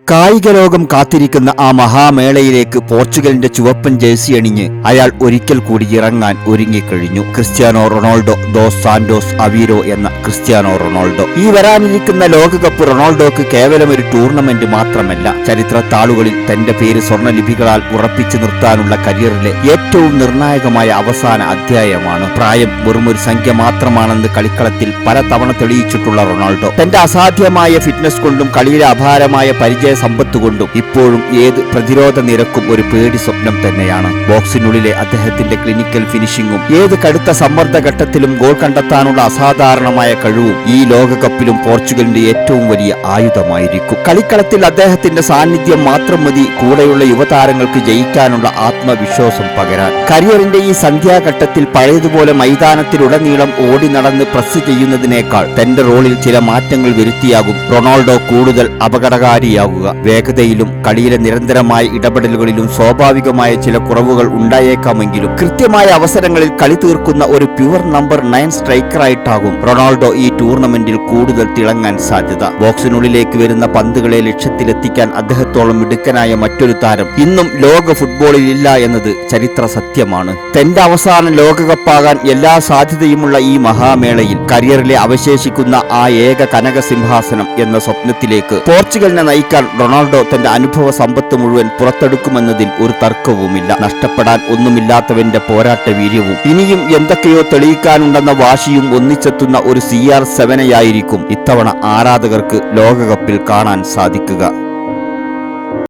കായിക ലോകം കാത്തിരിക്കുന്ന ആ മഹാമേളയിലേക്ക് പോർച്ചുഗലിന്റെ ചുവപ്പൻ ജേഴ്സി അണിഞ്ഞ് അയാൾ ഒരിക്കൽ കൂടി ഇറങ്ങാൻ ഒരുങ്ങിക്കഴിഞ്ഞു. ക്രിസ്ത്യാനോ റൊണാൾഡോ ദോസ് സാന്റോസ് അവീരോ എന്ന ക്രിസ്ത്യാനോ റൊണാൾഡോ. ഈ വരാനിരിക്കുന്ന ലോകകപ്പ് റൊണാൾഡോക്ക് കേവലം ഒരു ടൂർണമെന്റ് മാത്രമല്ല, ചരിത്ര താളുകളിൽ തന്റെ പേര് സ്വർണ്ണലിപികളാൽ ഉറപ്പിച്ചു നിർത്താനുള്ള കരിയറിലെ ഏറ്റവും നിർണായകമായ അവസാന അധ്യായമാണ്. പ്രായം വെറുമൊരു സംഖ്യ മാത്രമാണെന്ന് കളിക്കളത്തിൽ പലതവണ തെളിയിച്ചിട്ടുള്ള റൊണാൾഡോ തന്റെ അസാധ്യമായ ഫിറ്റ്നസ് കൊണ്ടും കളിയിലെ അപാരമായ പരിചയ സമ്പത്ത് കൊണ്ടും ഇപ്പോഴും ഏത് പ്രതിരോധ നിരക്കും ഒരു പേടി സ്വപ്നം തന്നെയാണ്. ബോക്സിനുള്ളിലെ അദ്ദേഹത്തിന്റെ ക്ലിനിക്കൽ ഫിനിഷിംഗും ഏത് കടുത്ത സമ്മർദ്ദ ഘട്ടത്തിലും ഗോൾ കണ്ടെത്താനുള്ള അസാധാരണമായ കഴിവും ഈ ലോകകപ്പിലും പോർച്ചുഗലിന്റെ ഏറ്റവും വലിയ ആയുധമായിരിക്കും. കളിക്കളത്തിൽ അദ്ദേഹത്തിന്റെ സാന്നിധ്യം മാത്രം മതി കൂടെയുള്ള യുവതാരങ്ങൾക്ക് ജയിക്കാനുള്ള ആത്മവിശ്വാസം പകരാൻ. കരിയറിന്റെ ഈ സന്ധ്യാഘട്ടത്തിൽ പഴയതുപോലെ മൈതാനത്തിലുടനീളം ഓടി നടന്ന് പ്രസ് ചെയ്യുന്നതിനേക്കാൾ തന്റെ റോളിൽ ചില മാറ്റങ്ങൾ വരുത്തിയാകും റൊണാൾഡോ കൂടുതൽ അപകടകാരിയാകുക. വേഗതയിലും കളിയിലെ നിരന്തരമായ ഇടപെടലുകളിലും സ്വാഭാവികമായ ചില കുറവുകൾ ഉണ്ടായേക്കാമെങ്കിലും കൃത്യമായ അവസരങ്ങളിൽ കളി തീർക്കുന്ന ഒരു പ്യുവർ നമ്പർ 9 സ്ട്രൈക്കറായിട്ടാകും റൊണാൾഡോ ഈ ടൂർണമെന്റിൽ കൂടുതൽ തിളങ്ങാൻ സാധ്യത. ബോക്സിനുള്ളിലേക്ക് വരുന്ന പന്തുകളെ ലക്ഷ്യത്തിലെത്തിക്കാൻ അദ്ദേഹത്തോളം മിടുക്കനായ മറ്റൊരു താരം ഇന്നും ലോക ഫുട്ബോളിൽ ഇല്ല എന്നത് ചരിത്ര സത്യമാണ്. തന്റെ അവസാന ലോകകപ്പാകാൻ എല്ലാ സാധ്യതയുമുള്ള ഈ മഹാമേളയിൽ കരിയറിലെ അവശേഷിക്കുന്ന ആ ഏക കനകസിംഹാസനം എന്ന സ്വപ്നത്തിലേക്ക് പോർച്ചുഗലിനെ നയിക്കാൻ റൊണാൾഡോ തന്റെ അനുഭവ സമ്പത്ത് മുഴുവൻ പുറത്തെടുക്കുമെന്നതിൽ ഒരു തർക്കവുമില്ല. നഷ്ടപ്പെടാൻ ഒന്നുമില്ലാത്തവന്റെ പോരാട്ട വീര്യവും ഇനിയും എന്തൊക്കെയോ തെളിയിക്കാനുണ്ടെന്ന വാശിയും ഒന്നിച്ചെത്തുന്ന ഒരു CR7 ഇത്തവണ ആരാധകർക്ക് ലോകകപ്പിൽ കാണാൻ സാധിക്കുക.